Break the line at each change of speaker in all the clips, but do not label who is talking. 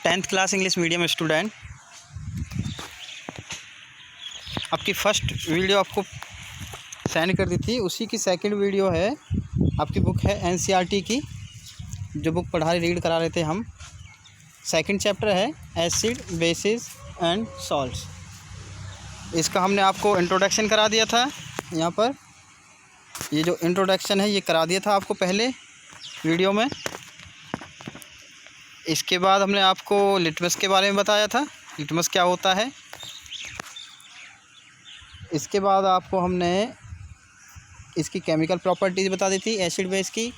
10th class English medium student, आपकी first video आपको send कर दी थी, उसी की सेकंड वीडियो है। आपकी बुक है एनसीईआरटी की, जो बुक रीड करा रहे थे हम। सेकंड चैप्टर है एसिड, बेसिस एंड सॉल्ट्स। इसका हमने आपको इंट्रोडक्शन करा दिया था। यहाँ पर ये जो इंट्रोडक्शन है ये करा दिया था आपको पहले वीडियो में। इसके बाद हमने आपको लिटमस के बारे में बताया था, लिटमस क्या होता है। इसके बाद आपको हमने इसकी केमिकल प्रॉपर्टीज़ बता दी थी, एसिड बेस की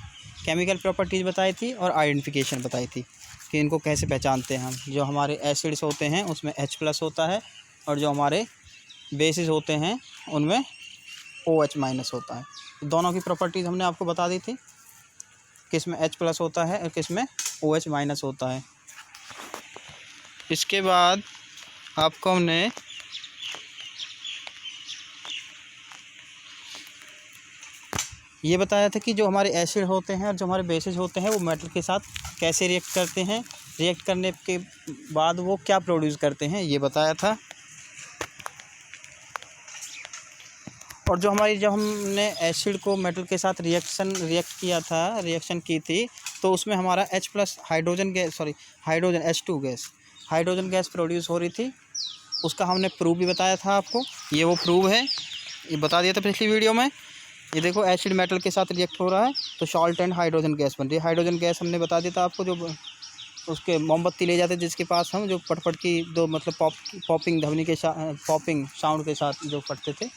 केमिकल प्रॉपर्टीज़ बताई थी और आइडेंटिफिकेशन बताई थी कि इनको कैसे पहचानते हैं हम। जो हमारे एसिड्स होते हैं उसमें H+ होता है और जो हमारे बेसिस होते हैं उनमें OH- होता है। दोनों की प्रॉपर्टीज़ हमने आपको बता दी थी, किस में H+ होता है और किस में OH- होता है। इसके बाद आपको हमने ये बताया था कि जो हमारे एसिड होते हैं और जो हमारे बेसिस होते हैं वो मेटल के साथ कैसे रिएक्ट करते हैं, रिएक्ट करने के बाद वो क्या प्रोड्यूस करते हैं, ये बताया था। और जब हमने एसिड को मेटल के साथ रिएक्शन की थी, तो उसमें हमारा H+ हाइड्रोजन गैस प्रोड्यूस हो रही थी। उसका हमने प्रूफ भी बताया था आपको, ये वो प्रूफ है, ये बता दिया था पिछली वीडियो में। ये देखो एसिड मेटल के साथ रिएक्ट हो रहा है तो सॉल्ट एंड हाइड्रोजन गैस बन रही है। हाइड्रोजन गैस हमने बता दिया था आपको, जो उसके मोमबत्ती ले जाते जिसके पास हम, जो पटपट की दो मतलब पॉपिंग ध्वनि के साथ, पॉपिंग साउंड के साथ जो फटते थे।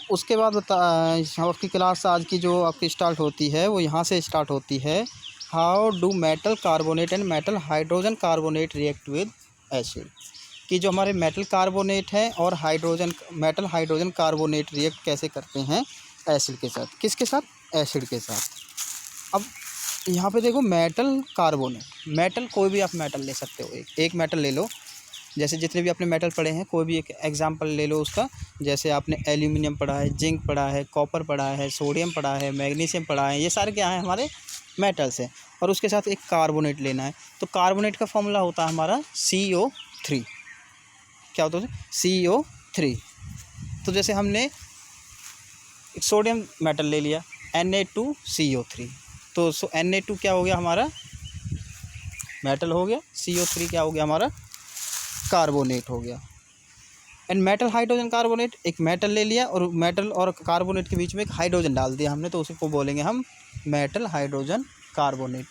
उसके बाद आपकी क्लास आज की जो आपकी स्टार्ट होती है वो यहाँ से स्टार्ट होती है। How do metal carbonate and metal hydrogen carbonate react with acid. कि जो हमारे मेटल कार्बोनेट है और मेटल हाइड्रोजन कार्बोनेट रिएक्ट कैसे करते हैं एसिड के साथ। किसके साथ? एसिड के साथ। अब यहाँ पे देखो मेटल कार्बोनेट, मेटल कोई भी आप मेटल ले सकते हो, एक मेटल ले लो। जैसे जितने भी आपने मेटल पढ़े हैं कोई भी एक एग्जांपल ले लो उसका। जैसे आपने एल्यूमिनियम पढ़ा है, जिंक पढ़ा है, कॉपर पढ़ा है, सोडियम पढ़ा है, मैग्नीशियम पढ़ा है, ये सारे क्या है हमारे मेटल्स हैं। और उसके साथ एक कार्बोनेट लेना है, तो कार्बोनेट का फॉर्मूला होता है हमारा CO3। क्या होता है? CO3। तो जैसे हमने एक सोडियम मेटल ले लिया Na2CO3, तो Na2 क्या हो गया हमारा? मेटल हो गया। CO3 क्या हो गया हमारा? कार्बोनेट हो गया। एंड मेटल हाइड्रोजन कार्बोनेट, एक मेटल ले लिया और मेटल और कार्बोनेट के बीच में एक हाइड्रोजन डाल दिया हमने, तो उसको बोलेंगे हम मेटल हाइड्रोजन कार्बोनेट।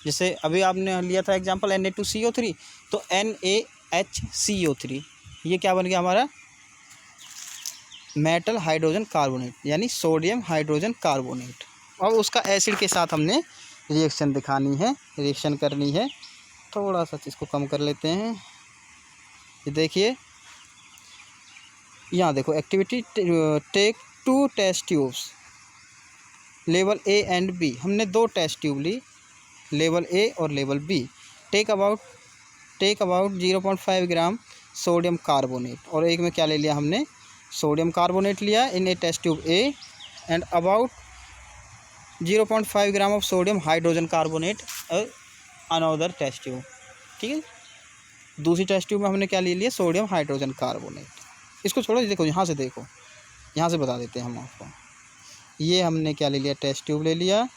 जैसे अभी आपने लिया था एग्जांपल Na2CO3, तो NaHCO3, ये क्या बन गया हमारा? मेटल हाइड्रोजन कार्बोनेट, यानी सोडियम हाइड्रोजन कार्बोनेट। और उसका एसिड के साथ हमने रिएक्शन दिखानी है, रिएक्शन करनी है। थोड़ा सा इसको कम कर लेते हैं। ये देखिए यहाँ देखो, activity take 2 test tubes level A and B। हमने 2 टेस्ट ट्यूब ली, लेवल A और level B। Take about 0.5 gram sodium carbonate, और एक में क्या ले लिया हमने? सोडियम कार्बोनेट लिया in a test tube A, and about 0.5 gram of sodium hydrogen carbonate another test tube. ठीक है, दूसरी टेस्ट ट्यूब में हमने क्या ले लिया? Sodium hydrogen carbonate. इसको छोड़ो, देखो यहाँ से, देखो यहाँ से बता देते हैं हम आपको। ये हमने क्या ले लिया? टेस्ट ट्यूब ले लिया।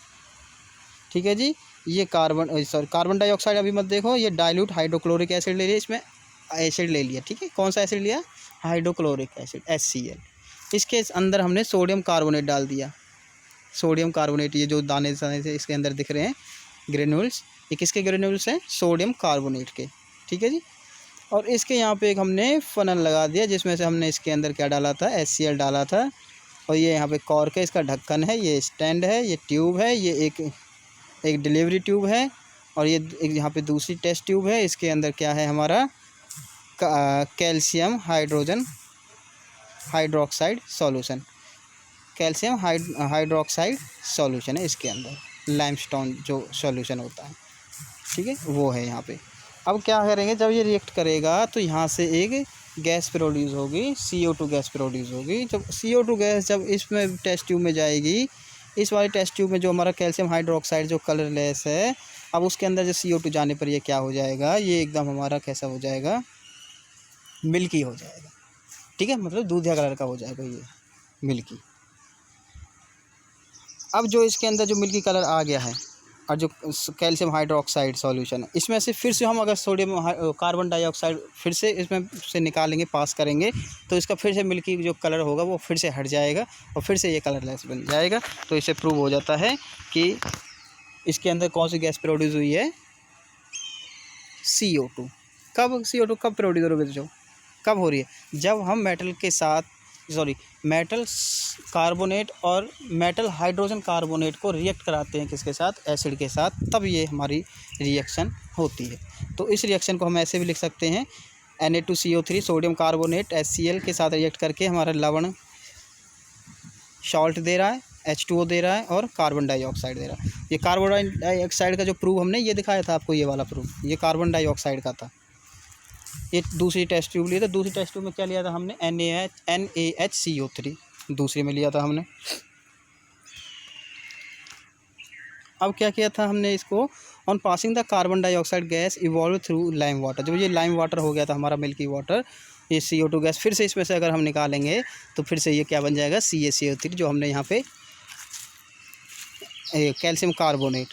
ठीक है जी, ये कार्बन डाइऑक्साइड अभी मत देखो, ये डाइल्यूट हाइड्रोक्लोरिक एसिड ले लिया, इसमें एसिड ले लिया। ठीक है, कौन सा एसिड लिया? Hydrochloric acid HCl। इसके अंदर हमने सोडियम कार्बोनेट डाल दिया। सोडियम कार्बोनेट, ये जो दाने से इसके अंदर दिख रहे हैं ग्रेन्यूल्स, ये किसके ग्रेन्यूल्स हैं? सोडियम कार्बोनेट के। ठीक है जी, और इसके यहाँ पे एक हमने फनल लगा दिया, जिसमें से हमने इसके अंदर क्या डाला था? HCl डाला था। और ये यहाँ पे कॉर्क है, इसका ढक्कन है, ये स्टैंड है, ये ट्यूब है, ये एक डिलीवरी ट्यूब है, और ये एक यहाँ पे दूसरी टेस्ट ट्यूब है। इसके अंदर क्या है हमारा? Calcium hydroxide solution, calcium hydroxide solution है इसके अंदर, लाइमस्टोन जो सॉल्यूशन होता है। ठीक है, वो है यहाँ पे। अब क्या करेंगे, जब ये रिएक्ट करेगा तो यहाँ से एक गैस प्रोड्यूस होगी, CO2 गैस प्रोड्यूस होगी। जब CO2 गैस जब इसमें टेस्ट ट्यूब में जाएगी, इस वाले टेस्ट ट्यूब में जो हमारा कैल्शियम हाइड्रोक्साइड जो कलरलेस है, अब उसके अंदर जो CO2 जाने पर ये क्या हो जाएगा, ये एकदम हमारा कैसा हो जाएगा, मिल्की हो जाएगा। ठीक है, मतलब दूधिया कलर का हो जाएगा ये मिल्की। अब जो इसके अंदर जो मिल्की कलर आ गया है और जो कैल्शियम हाइड्रोक्साइड सॉल्यूशन है, इसमें से फिर से हम अगर सोडियम कार्बन डाइऑक्साइड फिर से इसमें से निकालेंगे, पास करेंगे, तो इसका फिर से मिल्की जो कलर होगा वो फिर से हट जाएगा और फिर से ये कलरलेस बन जाएगा। तो इससे प्रूव हो जाता है कि इसके अंदर कौन सी गैस प्रोड्यूस हुई है, CO2। कब CO2 कब प्रोड्यूस हो रही है, कब हो रही है, जब हम मेटल कार्बोनेट और मेटल हाइड्रोजन कार्बोनेट को रिएक्ट कराते हैं, किसके साथ, एसिड के साथ, तब ये हमारी रिएक्शन होती है। तो इस रिएक्शन को हम ऐसे भी लिख सकते हैं, Na2CO3 सोडियम कार्बोनेट HCl के साथ रिएक्ट करके हमारा लवण सॉल्ट दे रहा है, H2O दे रहा है और कार्बन डाइऑक्साइड दे रहा है। ये कार्बन डाइऑक्साइड का जो प्रूफ हमने ये दिखाया था आपको, ये वाला प्रूफ ये कार्बन डाइऑक्साइड का था। ये दूसरी टेस्ट ट्यूब लिया था, दूसरी टेस्ट ट्यूब में क्या लिया था हमने, NaHCO3 दूसरे में लिया था हमने। अब क्या किया था हमने, इसको on passing the carbon dioxide gas evolve through lime water, जब ये लाइम वाटर हो गया था हमारा मिल्की वाटर, ये CO2 गैस फिर से इसमें से अगर हम निकालेंगे तो फिर से ये क्या बन जाएगा, CaCO3, जो हमने यहाँ पे कैल्शियम कार्बोनेट,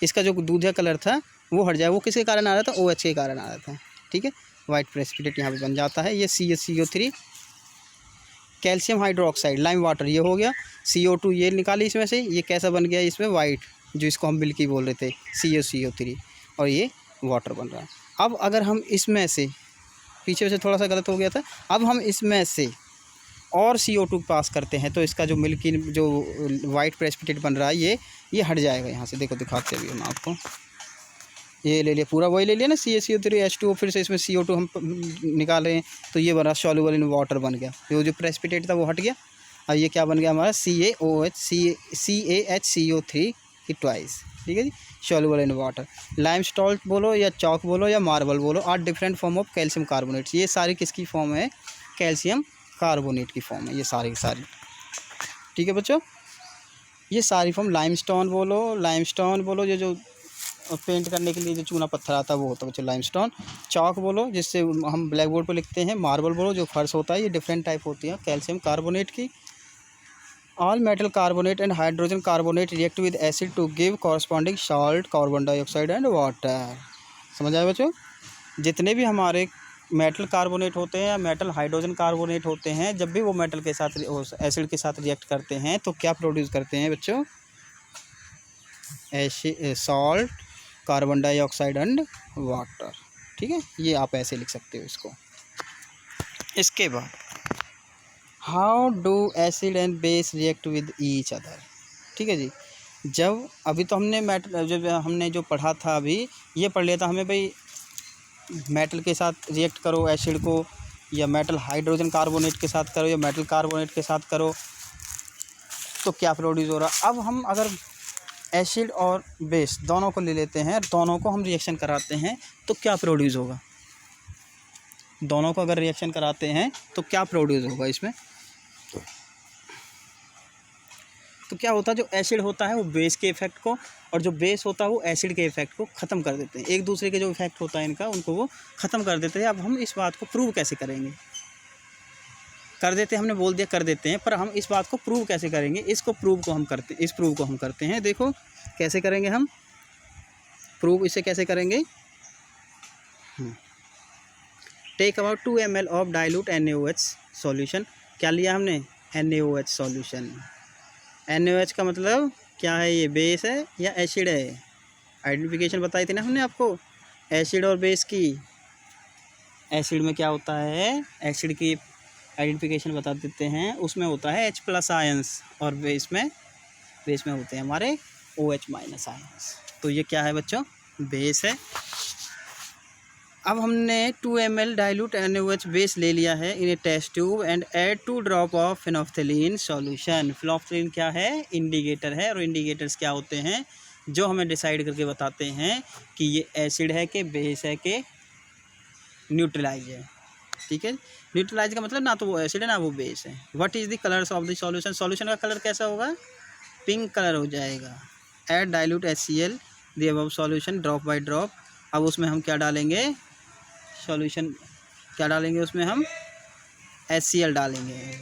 इसका जो दूधिया कलर था वो हट जाए। वो किसके कारण आ रहा था, OH के कारण आ रहा था। ठीक है, वाइट प्रेसिपिटेट यहाँ पे बन जाता है। ये CaCO3 calcium hydroxide lime water ये हो गया, CO2 ये निकाली इसमें से, ये कैसा बन गया इसमें वाइट, जो इसको हम मिल्की बोल रहे थे, CaCO3, और ये वाटर बन रहा है। अब अगर हम इसमें से, पीछे से थोड़ा सा गलत हो गया था, अब हम इसमें से और CO2 पास करते हैं तो इसका जो मिल्की जो वाइट प्रेसिपिटेट बन रहा है ये हट जाएगा यहाँ से। देखो दिखाते भी हम आपको, ये ले लिया पूरा, वही ले लिया ना, CaCO3 H2O, फिर से इसमें CO2 हम निकाल रहे हैं तो ये बना सॉल्युबल इन वाटर बन गया, जो प्रेसिपिटेट था वो हट गया। और ये क्या बन गया हमारा, CaHCO3 की ट्वाइस। ठीक है जी, soluble in water. Lime salt बोलो या चॉक बोलो या मार्बल बोलो, are different form of calcium carbonates. ये सारी किसकी फॉर्म है, कैल्शियम कार्बोनेट की फॉर्म है ये सारी की सारी। ठीक है बच्चों, ये सारी फॉर्म, लाइमस्टोन बोलो, ये जो पेंट करने के लिए जो चूना पत्थर आता है वो होता है बच्चों लाइमस्टोन। चॉक बोलो जिससे हम ब्लैक बोर्ड पर लिखते हैं, मार्बल बोलो जो फर्श होता है, ये डिफरेंट टाइप होती है कैल्शियम कार्बोनेट की। All metal carbonate and hydrogen carbonate react with acid to give corresponding salt, carbon dioxide and water. समझ आए बच्चों, जितने भी हमारे मेटल कार्बोनेट होते हैं या मेटल हाइड्रोजन कार्बोनेट होते हैं, जब भी वो मेटल के साथ एसिड के साथ रिएक्ट करते हैं तो क्या प्रोड्यूस करते हैं बच्चों, salt, carbon dioxide and water. ठीक है, ये आप ऐसे लिख सकते हो इसको। इसके बाद how do acid and base react with each other. ठीक है जी, जब अभी तो हमने जब हमने जो पढ़ा था अभी ये पढ़ लिया था हमें भाई, मेटल के साथ रिएक्ट करो एसिड को, या मेटल हाइड्रोजन कार्बोनेट के साथ करो या मेटल कार्बोनेट के साथ करो तो क्या प्रोड्यूस हो रहा। अब हम अगर एसिड और बेस दोनों को ले लेते हैं, दोनों को हम रिएक्शन कराते हैं तो क्या प्रोड्यूस होगा, दोनों को अगर रिएक्शन कराते हैं तो क्या प्रोड्यूस होगा इसमें। तो क्या होता है, जो एसिड होता है वो बेस के इफेक्ट को, और जो बेस होता है वो एसिड के इफेक्ट को ख़त्म कर देते हैं। एक दूसरे के जो इफेक्ट होता है इनका, उनको वो ख़त्म कर देते हैं। अब हम इस बात को प्रूव कैसे करेंगे, कर देते हैं, हमने बोल दिया कर देते हैं, पर हम इस बात को प्रूव कैसे करेंगे, इस प्रूव को हम करते हैं। देखो कैसे करेंगे हम प्रूव, इसे कैसे करेंगे। Take about 2 ml of dilute NaOH solution. क्या लिया हमने, NaOH सॉल्यूशन। NaOH का मतलब क्या है, ये बेस है या एसिड है। आइडेंटिफिकेशन बताई थी ना हमने आपको एसिड और बेस की। एसिड में क्या होता है, एसिड की आइडेंटिफिकेशन बता देते हैं, उसमें होता है H+ आयंस, और बेस में होते हैं हमारे OH- आयंस। तो ये क्या है बच्चों, बेस है। अब हमने 2 ml डाइल्यूट NaOH बेस ले लिया है in a test tube and add 2 drop of phenolphthalein solution. Phenolphthalein क्या है, इंडिकेटर है, और इंडिकेटर्स क्या होते हैं, जो हमें डिसाइड करके बताते हैं कि ये एसिड है कि बेस है कि न्यूट्रलाइज है। ठीक है, न्यूट्रलाइज का मतलब ना तो वो एसिड है ना वो बेस है। What is the colours of the solution, solution का कलर कैसा होगा, पिंक कलर हो जाएगा। Add dilute HCl the above solution drop by drop. अब उसमें हम क्या डालेंगे, सॉल्यूशन क्या डालेंगे, उसमें हम HCl डालेंगे,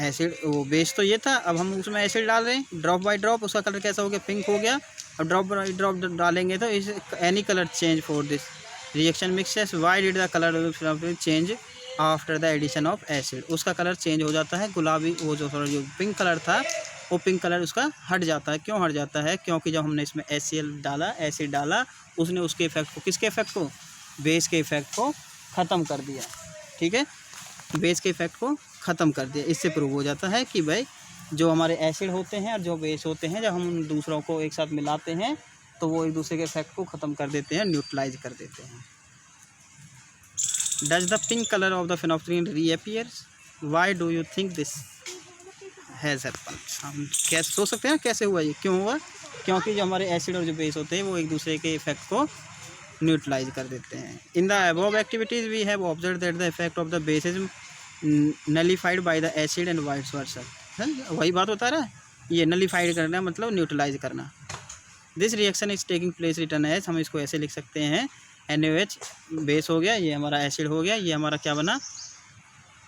एसिड। वो बेस तो ये था, अब हम उसमें एसिड डाल रहे हैं ड्रॉप बाय ड्रॉप। उसका कलर कैसा हो गया, पिंक हो गया। अब ड्रॉप बाय ड्रॉप डालेंगे तो इस any colour change for this reaction mixes. Why did the colour change after the addition of acid. उसका कलर चेंज हो जाता है, गुलाबी वो जो जो पिंक कलर था वो पिंक कलर उसका हट जाता है। क्यों हट जाता है, क्योंकि जब हमने इसमें HCl डाला, एसिड डाला, उसने उसके इफेक्ट को, किसके इफेक्ट को, बेस के इफेक्ट को ख़त्म कर दिया। ठीक है, बेस के इफेक्ट को ख़त्म कर दिया। इससे प्रूव हो जाता है कि भाई जो हमारे एसिड होते हैं और जो बेस होते हैं, जब हम उन दूसरों को एक साथ मिलाते हैं तो वो एक दूसरे के इफेक्ट को ख़त्म कर देते हैं, न्यूट्रलाइज कर देते हैं। Does the pink colour of the phenolphthalein reappears, why do you think this has happen. हम कैसे सोच सकते हैं कैसे हुआ, ये क्यों हुआ, क्योंकि जो हमारे एसिड और जो बेस होते हैं वो एक दूसरे के इफेक्ट को न्यूट्रलाइज कर देते हैं। In the above activities we have observe that the effect of the base is nullified by the acid and vice versa. वही बात बता रहा है, ये नलीफाइड करना मतलब न्यूट्रलाइज करना। This reaction is taking place written as, हम इसको ऐसे लिख सकते हैं, NaOH बेस हो गया, ये हमारा एसिड हो गया, ये हमारा क्या बना,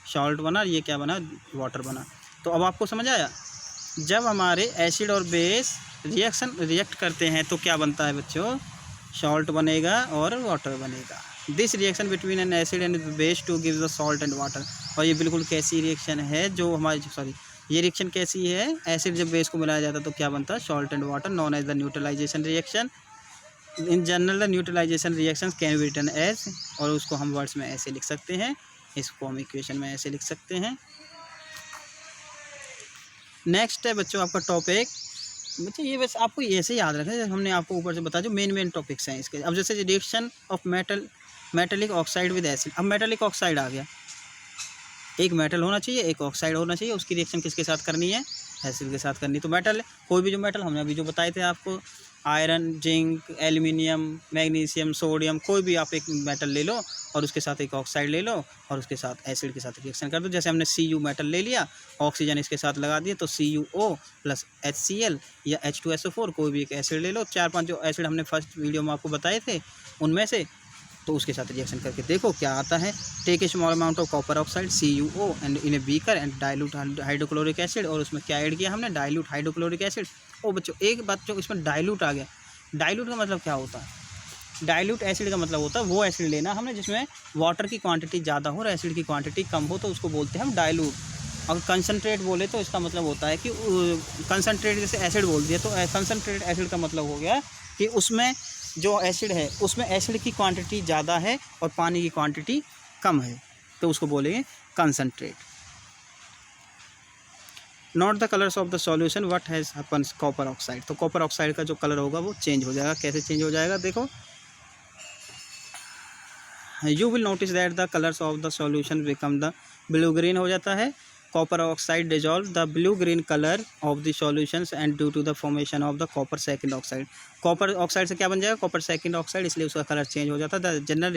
सॉल्ट बना, ये क्या बना, वाटर बना। तो अब आपको समझ आया, जब हमारे एसिड और बेस रिएक्ट करते हैं तो क्या बनता है बच्चों, सॉल्ट बनेगा और वाटर बनेगा। This reaction between an acid and base to give the salt and water. और ये बिल्कुल कैसी रिएक्शन है, जो हमारी ये रिएक्शन कैसी है, एसिड जब बेस को मिलाया जाता है तो क्या बनता है, salt and water, known as the neutralization reaction. In general the neutralization reaction can be written as, और उसको हम वर्ड्स में ऐसे लिख सकते हैं, इसको हम इक्वेशन में ऐसे लिख सकते हैं। नेक्स्ट है बच्चों आपका टॉपिक, बच्चे ये बस आपको ऐसे याद रखें, हमने आपको ऊपर से बताया जो मेन टॉपिक्स हैं इसके। अब जैसे reaction of metallic oxide with acid. अब मेटलिक ऑक्साइड आ गया, एक मेटल होना चाहिए, एक ऑक्साइड होना चाहिए, उसकी रिएक्शन किसके साथ करनी है, एसिड के साथ करनी। तो मेटल, कोई भी जो मेटल हमने अभी जो बताए थे आपको, iron, zinc, aluminium, magnesium, sodium, कोई भी आप एक मेटल ले लो और उसके साथ एक ऑक्साइड ले लो और उसके साथ एसिड के साथ रिएक्शन कर दो। जैसे हमने Cu मेटल ले लिया, ऑक्सीजन इसके साथ लगा दिया, तो CuO प्लस HCl या H2SO4, कोई भी एक एसिड ले लो, 4-5 जो एसिड हमने फर्स्ट वीडियो में आपको बताए थे उनमें से, तो उसके साथ रिएक्शन करके देखो क्या आता है। Take a small amount of copper oxide CuO and in a beaker and dilute hydrochloric acid. और उसमें क्या ऐड किया हमने, डाइल्यूट हाइड्रोक्लोरिक एसिड। ओ बच्चों एक बात जो इसमें डाइल्यूट आ गया, डाइल्यूट का मतलब क्या होता है, डाइल्यूट एसिड का मतलब होता है वो एसिड लेना हमने जिसमें वाटर की क्वांटिटी ज़्यादा हो और एसिड की क्वांटिटी कम हो, तो उसको बोलते हैं हम डाइल्यूट। अगर कंसनट्रेट बोले तो इसका मतलब होता है कि कंसनट्रेट, जैसे एसिड बोल दिया तो कंसनट्रेट एसिड का मतलब हो गया कि उसमें जो एसिड है उसमें एसिड की क्वांटिटी ज़्यादा है और पानी की क्वांटिटी कम है, तो उसको बोलेंगे concentrate. Not the colours of the solution what has happens copper oxide. तो कॉपर ऑक्साइड का जो कलर होगा वो चेंज हो जाएगा। कैसे चेंज हो जाएगा, देखो, you will notice that the colours of the solution become the blue green हो जाता है। Copper oxide dissolve the blue green colour of the solutions and due to the formation of the copper second oxide. Copper oxide से क्या बन जाएगा, copper second oxide, इसलिए उसका colour change हो जाता है। The general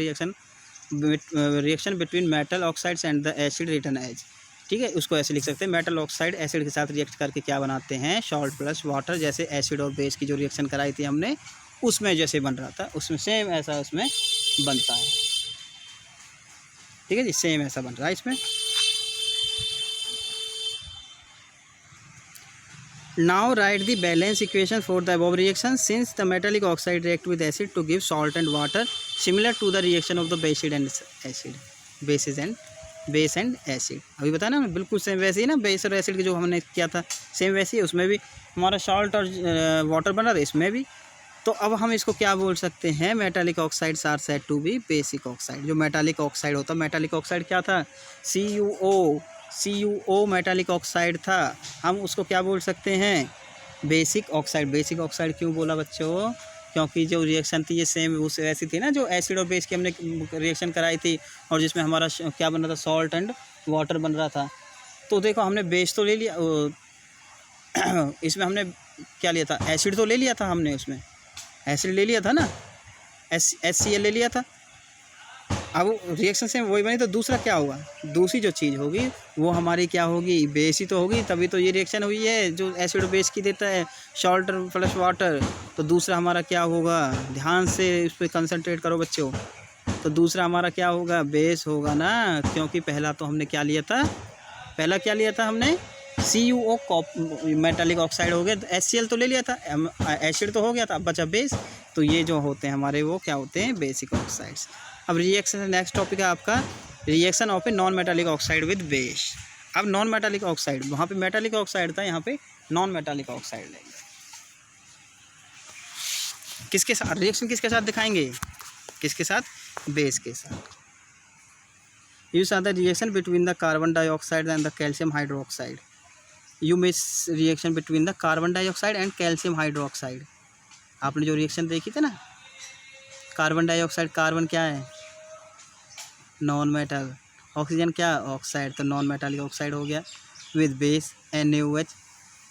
reaction between metal oxides and the acid written as. ठीक है, उसको ऐसे लिख सकते हैं, मेटल ऑक्साइड एसिड के साथ रिएक्ट करके क्या बनाते हैं, सॉल्ट प्लस वाटर। जैसे एसिड और बेस की जो रिएक्शन कराई थी हमने उसमें जैसे बन रहा था, उसमें सेम ऐसा उसमें बनता है। ठीक है जी, सेम ऐसा बन रहा है इसमें। Now write the balance equation for the above reaction since the metallic oxide react with acid to give salt and water similar to the reaction of the base and acid, base and acid। अभी बताया ना बिल्कुल same वैसे ही ना, base और acid की जो हमने किया था सेम वैसे ही, उसमें भी हमारा सॉल्ट और वाटर बना था, इसमें भी। तो अब हम इसको क्या बोल सकते हैं, metallic oxides are said to be basic oxide. जो मेटालिक ऑक्साइड होता है, मेटालिक ऑक्साइड क्या था, CuO मेटालिक ऑक्साइड था, हम उसको क्या बोल सकते हैं, बेसिक ऑक्साइड। बेसिक ऑक्साइड क्यों बोला बच्चों, क्योंकि जो रिएक्शन थी ये सेम उस ऐसी थी ना, जो एसिड और बेस की हमने रिएक्शन कराई थी और जिसमें हमारा क्या बन रहा था, सॉल्ट एंड वाटर बन रहा था। तो देखो हमने बेस तो ले लिया, इसमें हमने क्या लिया था, एसिड तो ले लिया था हमने, उसमें एसिड ले लिया था ना, HCl ले लिया था, अब रिएक्शन से वही बनी तो दूसरा क्या होगा, दूसरी जो चीज़ होगी वो हमारी क्या होगी, बेस ही तो होगी, तभी तो ये रिएक्शन हुई है जो एसिड बेस की देता है, सॉल्ट प्लस वाटर। तो दूसरा हमारा क्या होगा, ध्यान से इस पर कंसंट्रेट करो बच्चों। तो दूसरा हमारा क्या होगा, बेस होगा ना, क्योंकि पहला तो हमने क्या लिया था, पहला क्या लिया था हमने CuO मेटालिक ऑक्साइड हो गया, तो HCl तो ले लिया था, एसिड तो हो गया था, अब बचा बेस। तो ये जो होते हैं हमारे वो क्या होते हैं, बेसिक ऑक्साइड्स। अब रिएक्शन नेक्स्ट टॉपिक है आपका reaction of a non metallic oxide with base. अब नॉन मेटालिक ऑक्साइड, वहाँ पे मेटालिक ऑक्साइड था, यहाँ पे नॉन मेटालिक ऑक्साइड लेंगे। किसके साथ रिएक्शन, किसके साथ दिखाएंगे, किसके साथ, बेस के साथ। Use are the reaction between the carbon dioxide and the calcium hydroxide. You miss reaction between the carbon dioxide and calcium hydroxide. आपने जो रिएक्शन देखी थी ना, कार्बन डाइऑक्साइड, कार्बन क्या है, नॉन मेटल, ऑक्सीजन क्या, ऑक्साइड, तो नॉन मेटालिक ऑक्साइड हो गया। विद बेस NaOH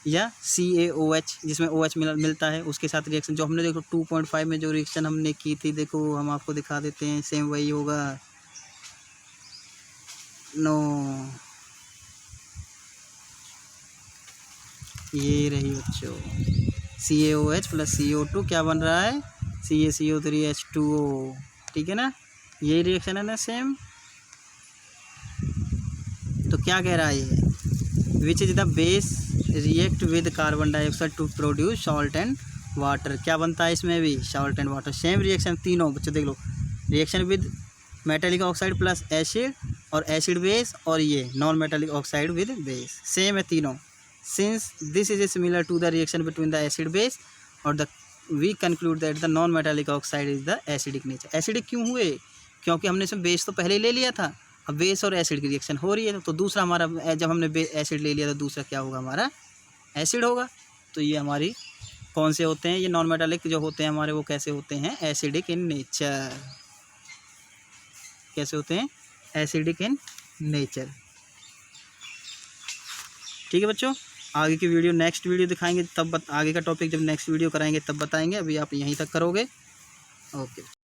या CaOH, जिसमें OH मिलता है, उसके साथ रिएक्शन जो हमने देखो 2.5 में जो रिएक्शन हमने की थी, देखो हम आपको दिखा देते हैं, सेम वही होगा। नो, ये रही बच्चों, CaOH प्लस CO2 क्या बन रहा है, CaCO3H2O, ठीक है ना, यही रिएक्शन है ना सेम। तो क्या कह रहा है ये, which is the base react with carbon dioxide to produce salt and water. क्या बनता है इसमें भी, salt and water, same reaction तीनों बच्चों देख लो, reaction with metallic oxide plus acid और एसिड बेस, और ये non metallic oxide with base, same है तीनों। Since this is similar to the reaction between the acid base और the we conclude that the non metallic oxide is the acidic nature. Acidic क्यों हुए, क्योंकि हमने इसमें बेस तो पहले ही ले लिया था, अब बेस और एसिड की रिएक्शन हो रही है, तो दूसरा हमारा, जब हमने एसिड ले लिया तो दूसरा क्या होगा, हमारा एसिड होगा। तो ये हमारी कौन से होते हैं, ये नॉन मेटालिक जो होते हैं हमारे, वो कैसे होते हैं, एसिडिक इन नेचर। कैसे होते हैं, एसिडिक इन नेचर। ठीक है बच्चों, आगे की वीडियो, नेक्स्ट वीडियो दिखाएंगे, तब आगे का टॉपिक जब नेक्स्ट वीडियो कराएंगे तब बताएंगे, अभी आप यहीं तक करोगे। ओके।